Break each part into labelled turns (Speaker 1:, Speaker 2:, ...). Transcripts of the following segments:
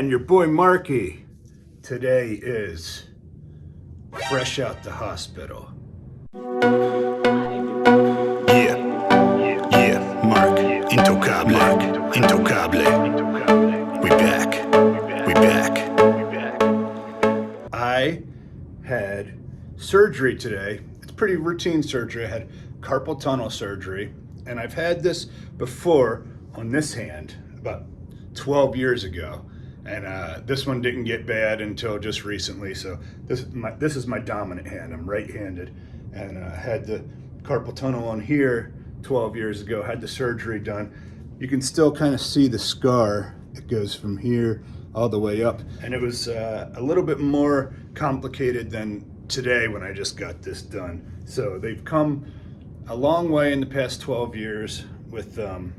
Speaker 1: And your boy Marky today is fresh out the hospital. Yeah, Mark, intocable. We back. I had surgery today. It's pretty routine surgery. I had carpal tunnel surgery, and I've had this before on this hand about 12 years ago. And this one didn't get bad until just recently. So this is my dominant hand. I'm right-handed, and I had the carpal tunnel on here 12 years ago. Had the surgery done. You can still kind of see the scar. It goes from here all the way up, and it was a little bit more complicated than today when I just got this done. So they've come a long way in the past 12 years with the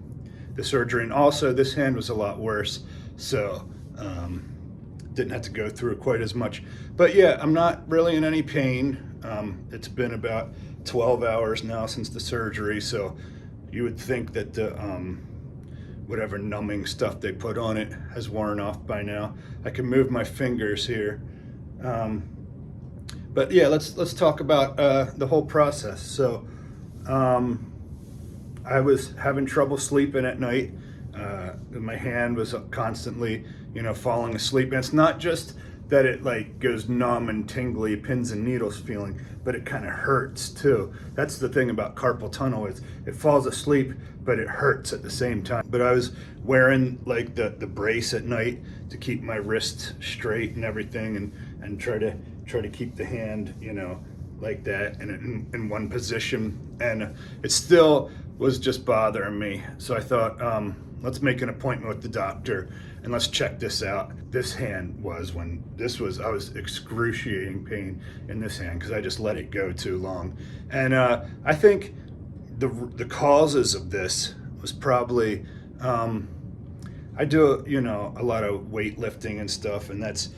Speaker 1: surgery, and also this hand was a lot worse. So didn't have to go through quite as much. But yeah, I'm not really in any pain. It's been about 12 hours now since the surgery, so you would think that the whatever numbing stuff they put on it has worn off by now. I can move my fingers here. But yeah, let's talk about the whole process. So I was having trouble sleeping at night. My hand was constantly, falling asleep. And it's not just that it like goes numb and tingly, pins and needles feeling, but it kind of hurts too. That's the thing about carpal tunnel, is it falls asleep, but it hurts at the same time. But I was wearing like the brace at night to keep my wrist straight and everything, and try to keep the hand, like that, and in one position. And it still was just bothering me. So I thought, let's make an appointment with the doctor and let's check this out. This hand was, I was excruciating pain in this hand because I just let it go too long. And I think the causes of this was probably, I do, a lot of weightlifting and stuff, and that's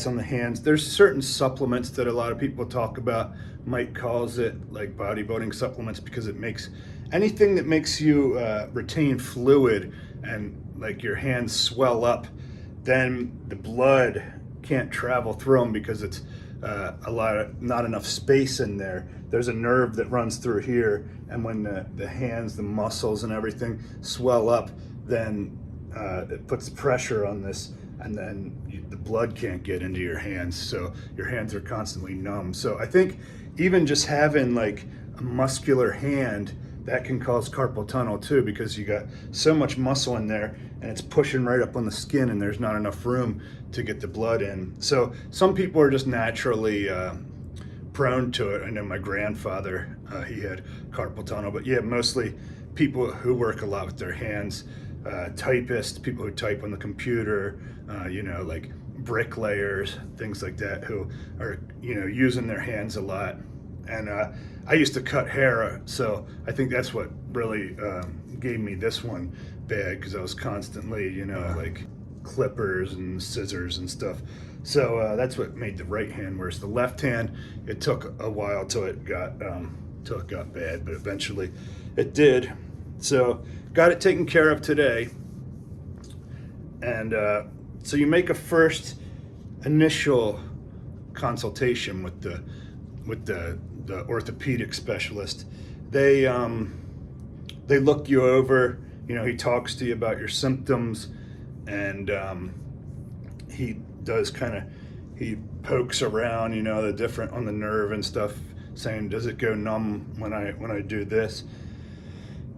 Speaker 1: on the hands. There's certain supplements that a lot of people talk about might cause it, like bodybuilding supplements, because it makes anything that makes you retain fluid and like your hands swell up, then the blood can't travel through them because it's not enough space in there. There's a nerve that runs through here, and when the hands, the muscles and everything swell up, then it puts pressure on this, and then the blood can't get into your hands, so your hands are constantly numb. So I think even just having like a muscular hand, that can cause carpal tunnel too, because you got so much muscle in there and it's pushing right up on the skin, and there's not enough room to get the blood in. So some people are just naturally prone to it. I know my grandfather, he had carpal tunnel, but yeah, mostly people who work a lot with their hands, typists, people who type on the computer, like bricklayers, things like that, who are, using their hands a lot. And I used to cut hair, so I think that's what really gave me this one bad, because I was constantly, like clippers and scissors and stuff. So that's what made the right hand worse. The left hand, it took a while till it got bad, but eventually it did. So got it taken care of today. And so you make a first initial consultation with the orthopedic specialist. They look you over. He talks to you about your symptoms, and he does he pokes around, the different on the nerve and stuff, saying, does it go numb when I do this?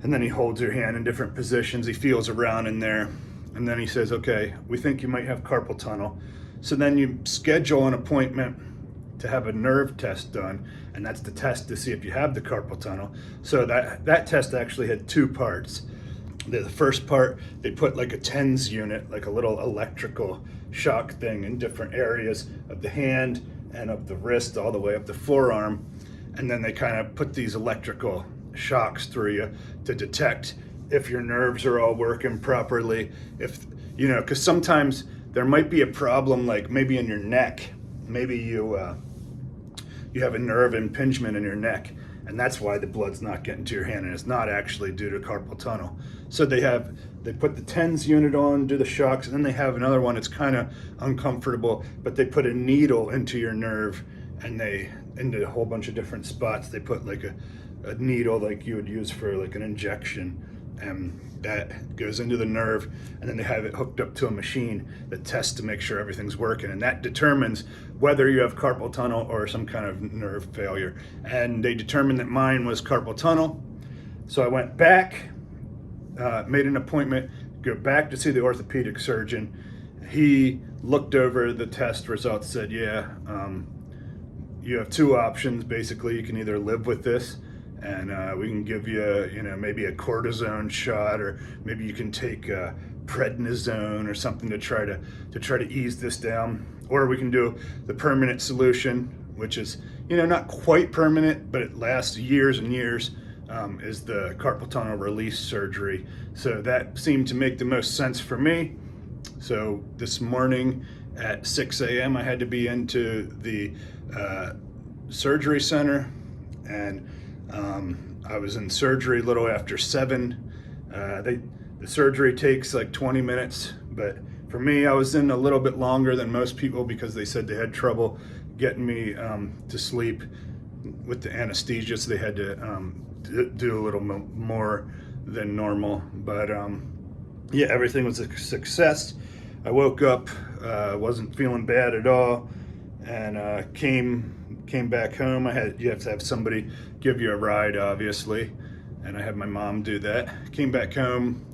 Speaker 1: And then he holds your hand in different positions. He feels around in there, and then he says, okay, we think you might have carpal tunnel. So then you schedule an appointment to have a nerve test done, and that's the test to see if you have the carpal tunnel. So that test actually had two parts. The first part, they put like a TENS unit, like a little electrical shock thing in different areas of the hand and of the wrist all the way up the forearm, and then they kind of put these electrical shocks through you to detect if your nerves are all working properly, if because sometimes there might be a problem, like maybe in your neck, maybe you have a nerve impingement in your neck, and that's why the blood's not getting to your hand, and it's not actually due to carpal tunnel. So they have they put the TENS unit on, do the shocks, and then they have another one. It's kind of uncomfortable, but they put a needle into your nerve, and they into a whole bunch of different spots. They put like a needle like you would use for like an injection, and that goes into the nerve, and then they have it hooked up to a machine that tests to make sure everything's working, and that determines whether you have carpal tunnel or some kind of nerve failure. And they determined that mine was carpal tunnel, so I went back, made an appointment, go back to see the orthopedic surgeon. He looked over the test results, said, yeah, you have two options. Basically, you can either live with this, and we can give you, maybe a cortisone shot, or maybe you can take prednisone or something to try to ease this down, or we can do the permanent solution, which is, not quite permanent, but it lasts years and years. Is the carpal tunnel release surgery. So that seemed to make the most sense for me. So this morning at 6 a.m. I had to be into the surgery center, and I was in surgery a little after 7. The surgery takes like 20 minutes, but for me, I was in a little bit longer than most people because they said they had trouble getting me to sleep with the anesthesia, so they had to do a little more than normal. But yeah, everything was a success. I woke up, wasn't feeling bad at all, and came back home. You have to have somebody give you a ride, obviously, and I had my mom do that. Came back home,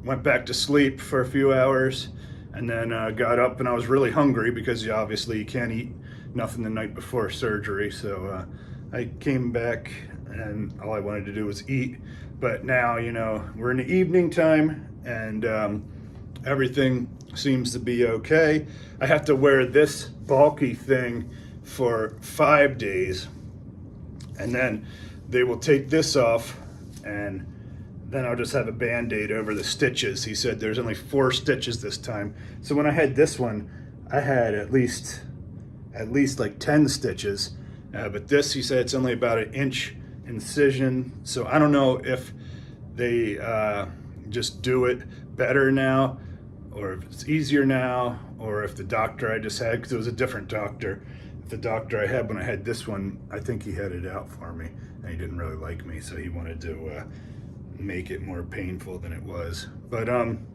Speaker 1: went back to sleep for a few hours, and then got up, and I was really hungry because obviously you can't eat nothing the night before surgery. So I came back, and all I wanted to do was eat. But now, we're in the evening time, and everything seems to be okay. I have to wear this bulky thing for 5 days, and then they will take this off, and then I'll just have a Band-Aid over the stitches. He said there's only 4 stitches this time. So when I had this one, I had at least like 10 stitches. But this, he said, it's only about an inch incision. So I don't know if they just do it better now, or if it's easier now, or if the doctor I just had, because it was a different doctor, if the doctor I had when I had this one, I think he had it out for me, and he didn't really like me, so he wanted to make it more painful than it was. But I'm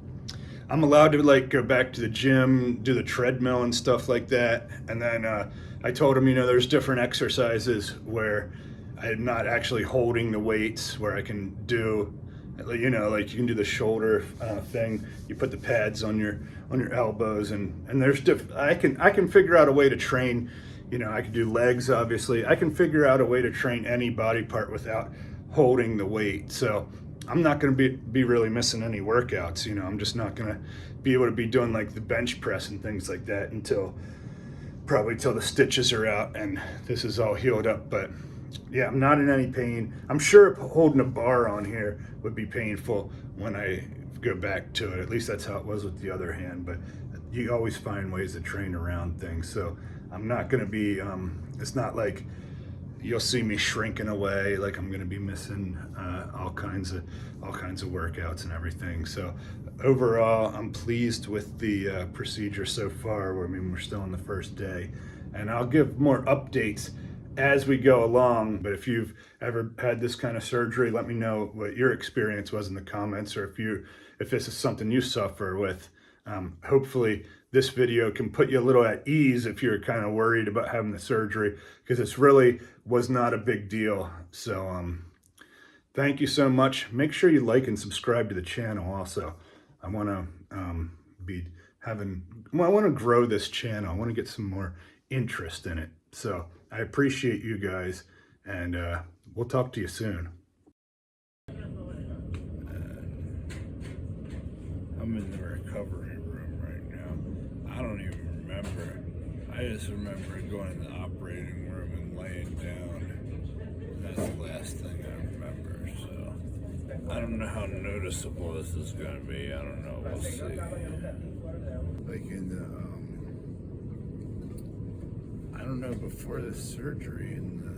Speaker 1: allowed to go back to the gym, do the treadmill and stuff like that. And then I told him, there's different exercises where I'm not actually holding the weights, where I can do, like you can do the shoulder thing. You put the pads on your elbows, and there's I can figure out a way to train. I can do legs, obviously. I can figure out a way to train any body part without holding the weight. So I'm not going to be really missing any workouts. I'm just not going to be able to be doing like the bench press and things like that probably till the stitches are out and this is all healed up. But yeah, I'm not in any pain. I'm sure holding a bar on here would be painful when I go back to it. At least that's how it was with the other hand, but you always find ways to train around things. So I'm not going to be, it's not like you'll see me shrinking away, like I'm going to be missing all kinds of workouts and everything. So overall, I'm pleased with the procedure so far. We're still on the first day, and I'll give more updates as we go along. But if you've ever had this kind of surgery, let me know what your experience was in the comments, or if this is something you suffer with. Hopefully this video can put you a little at ease if you're kind of worried about having the surgery, because this really was not a big deal. So thank you so much. Make sure you like and subscribe to the channel also. I want to I want to grow this channel. I want to get some more interest in it. So I appreciate you guys, and we'll talk to you soon. I'm in the recovery room right now. I don't even remember. I just remember going in the operating room and laying down. That's the last thing I remember. So I don't know how noticeable this is going to be. I don't know. We'll see. Like in the, I don't know, before the surgery in the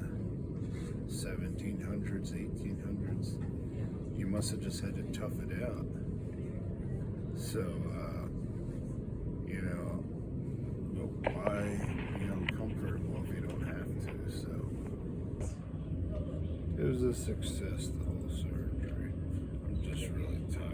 Speaker 1: 1700s, 1800s, you must have just had to tough it out. So, you know, but why be uncomfortable if you don't have to? So, it was a success, the whole surgery. I'm just really tired.